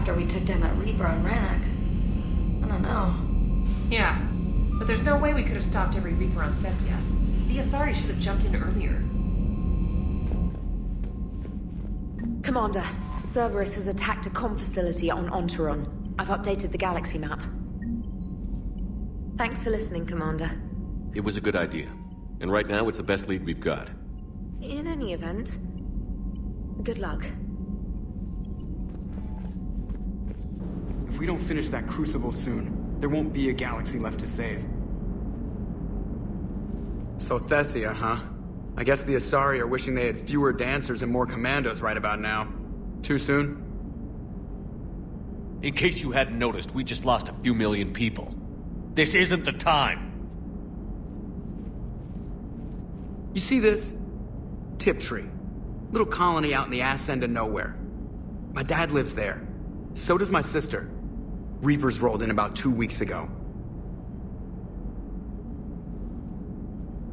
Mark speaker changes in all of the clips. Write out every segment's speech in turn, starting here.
Speaker 1: after we took down that Reaper on Rannoch. I don't know.
Speaker 2: Yeah, but there's no way we could have stopped every Reaper on Thessia. The Asari should have jumped in earlier.
Speaker 3: Commander, Cerberus has attacked a comm facility on Ontaron. I've updated the galaxy map. Thanks for listening, Commander.
Speaker 4: It was a good idea. And right now, it's the best lead we've got.
Speaker 3: In any event, good luck.
Speaker 5: If we don't finish that crucible soon, there won't be a galaxy left to save. So Thessia, huh? I guess the Asari are wishing they had fewer dancers and more commandos right about now. Too soon?
Speaker 4: In case you hadn't noticed, we just lost a few million people. This isn't the time!
Speaker 5: You see this? Tiptree. Little colony out in the ass end of nowhere. My dad lives there. So does my sister. Reapers rolled in about 2 weeks ago.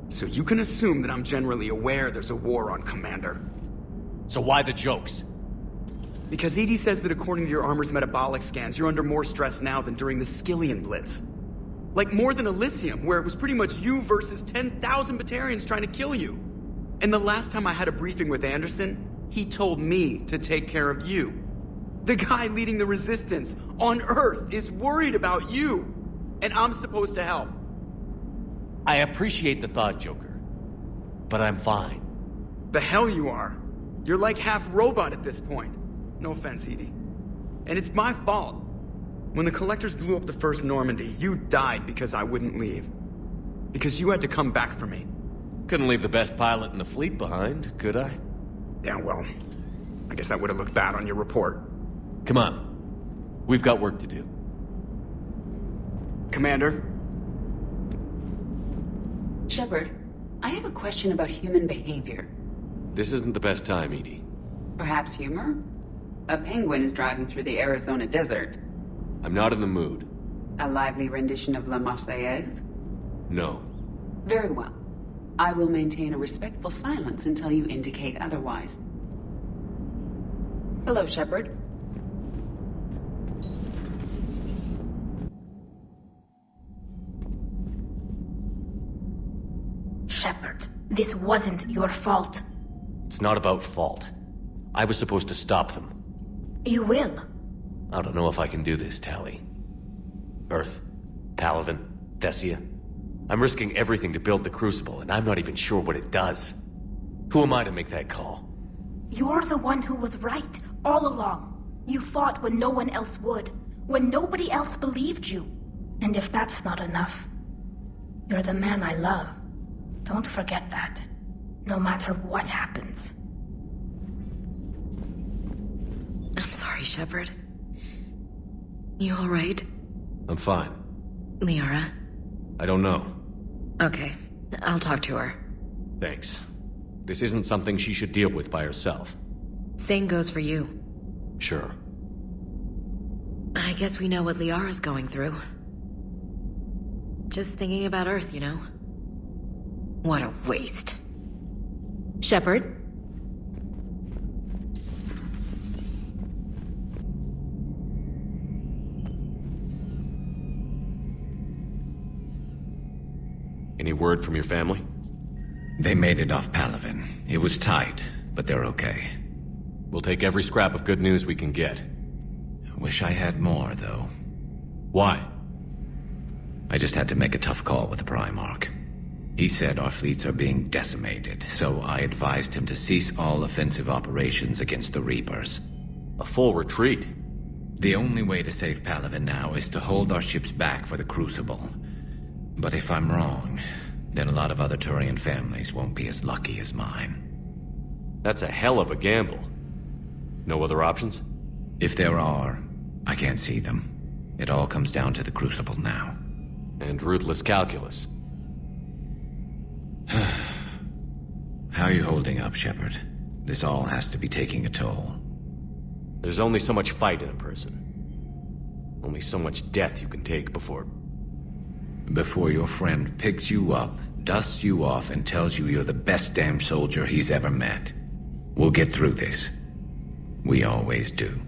Speaker 5: So you can assume that I'm generally aware there's a war on, Commander.
Speaker 4: So why the jokes?
Speaker 5: Because EDI says that according to your armor's metabolic scans, you're under more stress now than during the Skillian Blitz. Like more than Elysium, where it was pretty much you versus 10,000 Batarians trying to kill you. And the last time I had a briefing with Anderson, he told me to take care of you. The guy leading the resistance on Earth is worried about you. And I'm supposed to help.
Speaker 4: I appreciate the thought, Joker. But I'm fine.
Speaker 5: The hell you are. You're like half robot at this point. No offense, EDI. And it's my fault. When the Collectors blew up the first Normandy, you died because I wouldn't leave. Because you had to come back for me.
Speaker 4: Couldn't leave the best pilot in the fleet behind, could I?
Speaker 5: Yeah, well, I guess that would have looked bad on your report.
Speaker 4: Come on. We've got work to do.
Speaker 5: Commander?
Speaker 6: Shepard, I have a question about human behavior.
Speaker 4: This isn't the best time, EDI.
Speaker 6: Perhaps humor? A penguin is driving through the Arizona desert.
Speaker 4: I'm not in the mood.
Speaker 6: A lively rendition of La Marseillaise?
Speaker 4: No.
Speaker 6: Very well. I will maintain a respectful silence until you indicate otherwise. Hello, Shepard.
Speaker 1: Shepard, this wasn't your fault.
Speaker 4: It's not about fault. I was supposed to stop them.
Speaker 1: You will.
Speaker 4: I don't know if I can do this, Tali. Earth, Palaven, Thessia. I'm risking everything to build the Crucible, and I'm not even sure what it does. Who am I to make that call?
Speaker 1: You're the one who was right, all along. You fought when no one else would, when nobody else believed you. And if that's not enough, you're the man I love. Don't forget that, no matter what happens.
Speaker 3: I'm sorry, Shepard. You all right?
Speaker 4: I'm fine.
Speaker 3: Liara?
Speaker 4: I don't know.
Speaker 3: Okay, I'll talk to her.
Speaker 4: Thanks. This isn't something she should deal with by herself.
Speaker 3: Same goes for you.
Speaker 4: Sure.
Speaker 3: I guess we know what Liara's going through. Just thinking about Earth, you know? What a waste. Shepard?
Speaker 4: Any word from your family?
Speaker 7: They made it off Palaven. It was tight, but they're okay.
Speaker 4: We'll take every scrap of good news we can get.
Speaker 7: Wish I had more, though.
Speaker 4: Why?
Speaker 7: I just had to make a tough call with the Primarch. He said our fleets are being decimated, so I advised him to cease all offensive operations against the Reapers.
Speaker 4: A full retreat?
Speaker 7: The only way to save Palaven now is to hold our ships back for the Crucible. But if I'm wrong, then a lot of other Turian families won't be as lucky as mine.
Speaker 4: That's a hell of a gamble. No other options?
Speaker 7: If there are, I can't see them. It all comes down to the Crucible now.
Speaker 4: And ruthless calculus.
Speaker 7: How are you holding up, Shepard? This all has to be taking a toll.
Speaker 4: There's only so much fight in a person. Only so much death you can take before...
Speaker 7: Before your friend picks you up, dusts you off, and tells you you're the best damn soldier he's ever met. We'll get through this. We always do.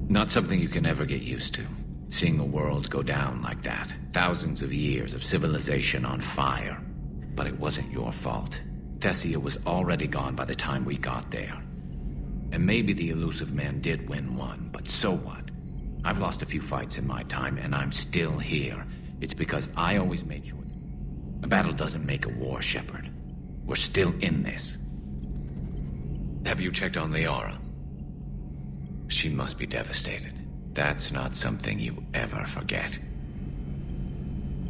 Speaker 7: Not something you can ever get used to. Seeing a world go down like that. Thousands of years of civilization on fire. But it wasn't your fault. Thessia was already gone by the time we got there. And maybe the elusive man did win one, but so what? I've lost a few fights in my time, and I'm still here. It's because I always made sure. A battle doesn't make a war, Shepard. We're still in this. Have you checked on Liara? She must be devastated. That's not something you ever forget.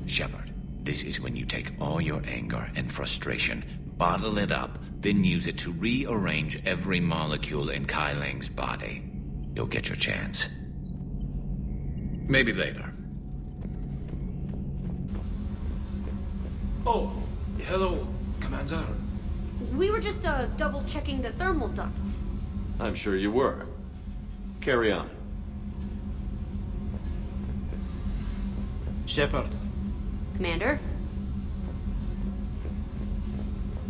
Speaker 7: Shepard, this is when you take all your anger and frustration, bottle it up, then use it to rearrange every molecule in Kai Ling's body. You'll get your chance. Maybe later.
Speaker 8: Oh, hello, Commander.
Speaker 9: We were just double-checking the thermal ducts.
Speaker 4: I'm sure you were. Carry on.
Speaker 8: Shepard.
Speaker 9: Commander?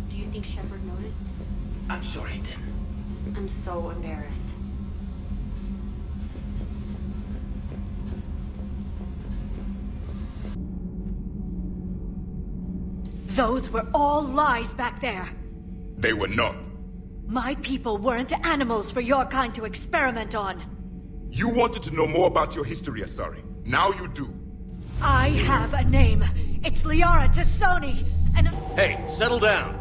Speaker 9: Do you think Shepard noticed?
Speaker 8: I'm sure he did.
Speaker 9: I'm so embarrassed.
Speaker 10: Those were all lies back there.
Speaker 11: They were not.
Speaker 10: My people weren't animals for your kind to experiment on.
Speaker 11: You wanted to know more about your history, Asari. Now you do.
Speaker 10: I have a name. It's Liara T'Soni, and
Speaker 4: Hey, settle down!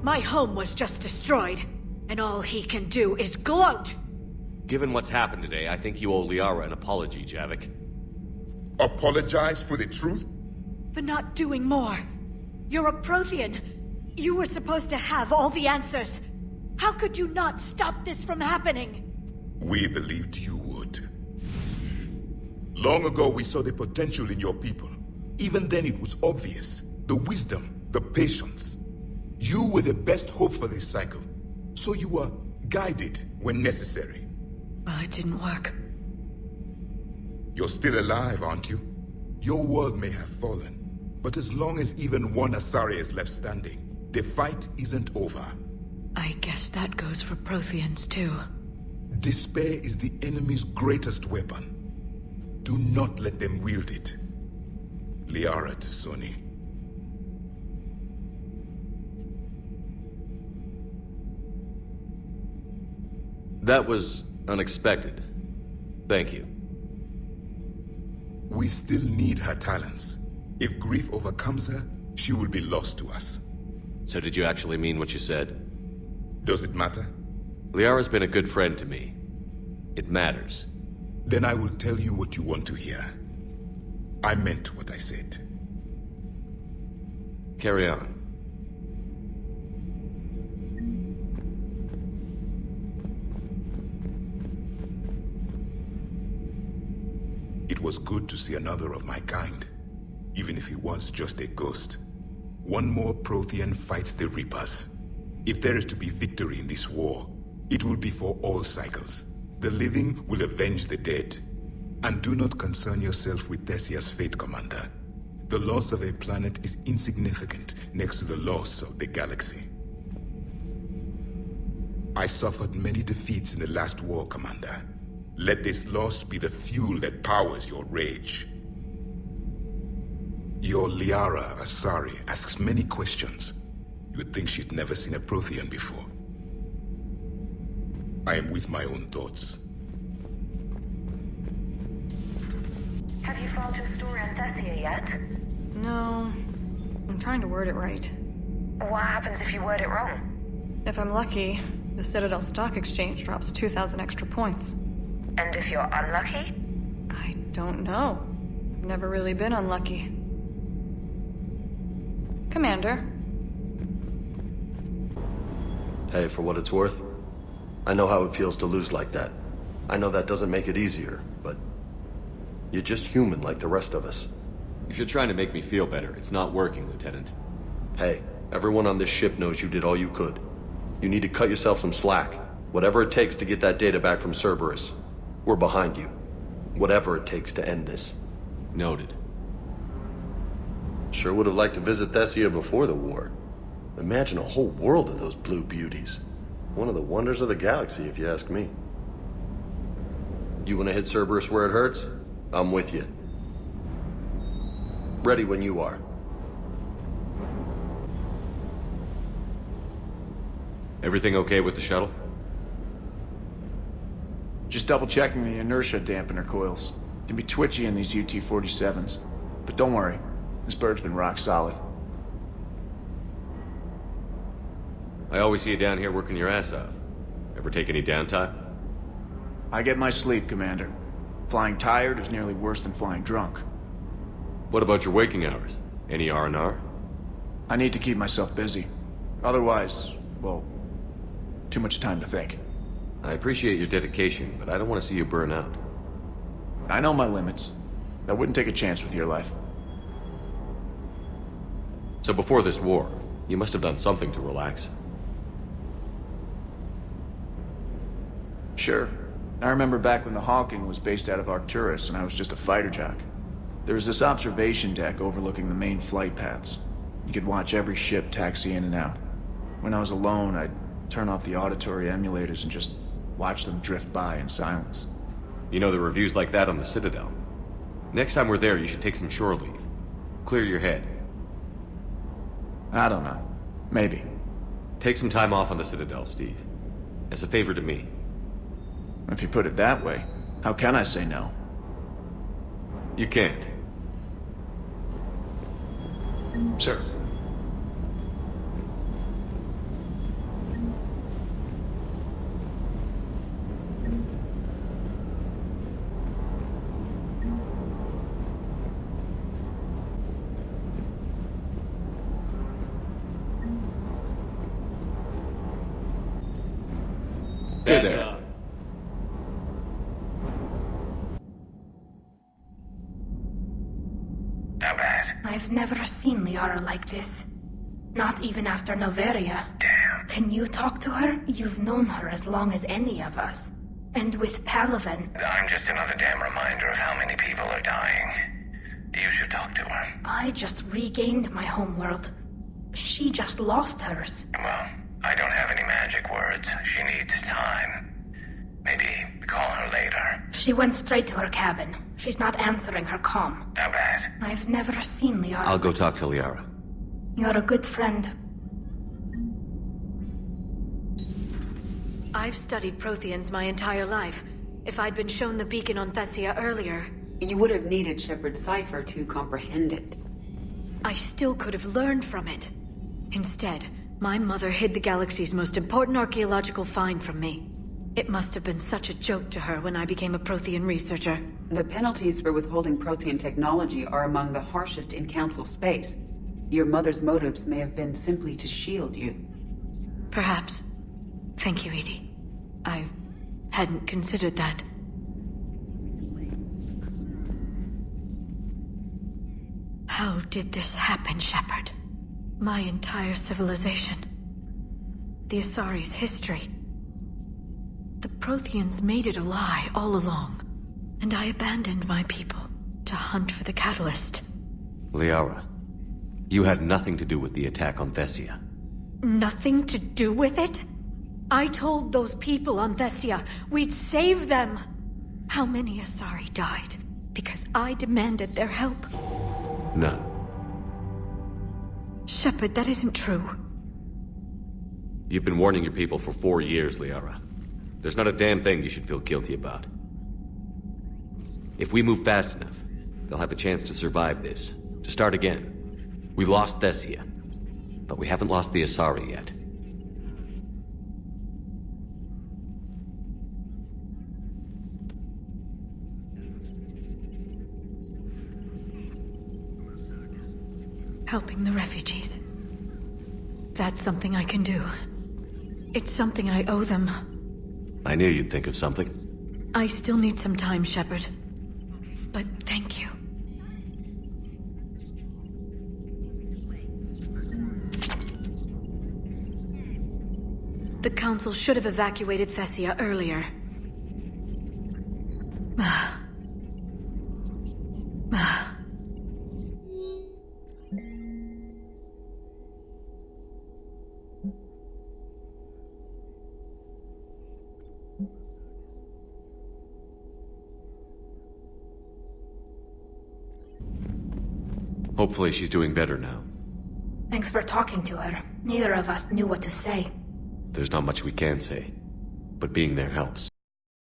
Speaker 10: my home was just destroyed, and all he can do is gloat.
Speaker 4: Given what's happened today, I think you owe Liara an apology, Javik.
Speaker 11: Apologize for the truth?
Speaker 10: For not doing more. You're a Prothean. You were supposed to have all the answers. How could you not stop this from happening?
Speaker 11: We believed you would. Long ago, we saw the potential in your people. Even then, it was obvious. The wisdom, the patience. You were the best hope for this cycle. So you were guided when necessary.
Speaker 10: Well, it didn't work.
Speaker 11: You're still alive, aren't you? Your world may have fallen. But as long as even one Asari is left standing, the fight isn't over.
Speaker 10: I guess that goes for Protheans, too.
Speaker 11: Despair is the enemy's greatest weapon. Do not let them wield it. Liara T'Soni.
Speaker 4: That was unexpected. Thank you.
Speaker 11: We still need her talents. If grief overcomes her, she will be lost to us.
Speaker 4: So did you actually mean what you said?
Speaker 11: Does it matter?
Speaker 4: Liara's been a good friend to me. It matters.
Speaker 11: Then I will tell you what you want to hear. I meant what I said.
Speaker 4: Carry on.
Speaker 11: It was good to see another of my kind, even if he was just a ghost. One more Prothean fights the Reapers. If there is to be victory in this war, it will be for all cycles. The living will avenge the dead. And do not concern yourself with Thessia's fate, Commander. The loss of a planet is insignificant next to the loss of the galaxy. I suffered many defeats in the last war, Commander. Let this loss be the fuel that powers your rage. Your Liara Asari asks many questions. You would think she'd never seen a Prothean before. I am with my own thoughts.
Speaker 1: Have you found your story on Thessia yet?
Speaker 12: No. I'm trying to word it right.
Speaker 1: What happens if you word it wrong?
Speaker 12: If I'm lucky, the Citadel Stock Exchange drops 2,000 extra points.
Speaker 1: And if you're unlucky?
Speaker 12: I don't know. I've never really been unlucky. Commander.
Speaker 13: Hey, for what it's worth, I know how it feels to lose like that. I know that doesn't make it easier, but you're just human like the rest of us.
Speaker 4: If you're trying to make me feel better, it's not working, Lieutenant.
Speaker 13: Hey, everyone on this ship knows you did all you could. You need to cut yourself some slack. Whatever it takes to get that data back from Cerberus. We're behind you. Whatever it takes to end this.
Speaker 4: Noted.
Speaker 13: Sure would have liked to visit Thessia before the war. Imagine a whole world of those blue beauties. One of the wonders of the galaxy, if you ask me. You want to hit Cerberus where it hurts? I'm with you. Ready when you are.
Speaker 4: Everything okay with the shuttle?
Speaker 14: Just double-checking the inertia dampener coils. Can be twitchy in these UT-47s. But don't worry, this bird's been rock solid.
Speaker 4: I always see you down here working your ass off. Ever take any downtime?
Speaker 14: I get my sleep, Commander. Flying tired is nearly worse than flying drunk.
Speaker 4: What about your waking hours? Any R&R?
Speaker 14: I need to keep myself busy. Otherwise, well, too much time to think.
Speaker 4: I appreciate your dedication, but I don't want to see you burn out.
Speaker 14: I know my limits. I wouldn't take a chance with your life.
Speaker 4: So before this war, you must have done something to relax.
Speaker 14: Sure. I remember back when the Hawking was based out of Arcturus and I was just a fighter jock. There was this observation deck overlooking the main flight paths. You could watch every ship taxi in and out. When I was alone, I'd turn off the auditory emulators and just watch them drift by in silence.
Speaker 4: You know, the reviews like that on the Citadel. Next time we're there, you should take some shore leave. Clear your head.
Speaker 14: I don't know. Maybe.
Speaker 4: Take some time off on the Citadel, Steve. As a favor to me.
Speaker 14: If you put it that way, how can I say no?
Speaker 4: You can't.
Speaker 14: Sir.
Speaker 4: Hey there.
Speaker 15: How bad?
Speaker 1: I've never seen Liara like this. Not even after Noveria.
Speaker 15: Damn.
Speaker 1: Can you talk to her? You've known her as long as any of us. And with Palaven.
Speaker 15: I'm just another damn reminder of how many people are dying. You should talk to her.
Speaker 1: I just regained my homeworld. She just lost hers.
Speaker 15: Well, I don't have any magic words. She needs time. Maybe call her later.
Speaker 1: She went straight to her cabin. She's not answering her comm.
Speaker 15: How bad?
Speaker 1: I've never seen Liara.
Speaker 4: I'll go talk to Liara.
Speaker 1: You're a good friend.
Speaker 10: I've studied Protheans my entire life. If I'd been shown the beacon on Thessia earlier...
Speaker 6: You would have needed Shepard's cipher to comprehend it.
Speaker 10: I still could have learned from it. Instead, my mother hid the galaxy's most important archaeological find from me. It must have been such a joke to her when I became a Prothean researcher.
Speaker 6: The penalties for withholding Prothean technology are among the harshest in Council space. Your mother's motives may have been simply to shield you.
Speaker 10: Perhaps. Thank you, EDI. I hadn't considered that. How did this happen, Shepard? My entire civilization. The Asari's history. The Protheans made it a lie all along, and I abandoned my people to hunt for the catalyst.
Speaker 4: Liara, you had nothing to do with the attack on Thessia.
Speaker 10: Nothing to do with it? I told those people on Thessia we'd save them. How many Asari died because I demanded their help?
Speaker 4: None.
Speaker 10: Shepard, that isn't true.
Speaker 4: You've been warning your people for 4 years, Liara. There's not a damn thing you should feel guilty about. If we move fast enough, they'll have a chance to survive this, to start again. We lost Thessia, but we haven't lost the Asari yet.
Speaker 10: Helping the refugees. That's something I can do. It's something I owe them.
Speaker 4: I knew you'd think of something.
Speaker 10: I still need some time, Shepard. But thank you. The Council should have evacuated Thessia earlier.
Speaker 4: Hopefully she's doing better now.
Speaker 1: Thanks for talking to her. Neither of us knew what to say.
Speaker 4: There's not much we can say, but being there helps.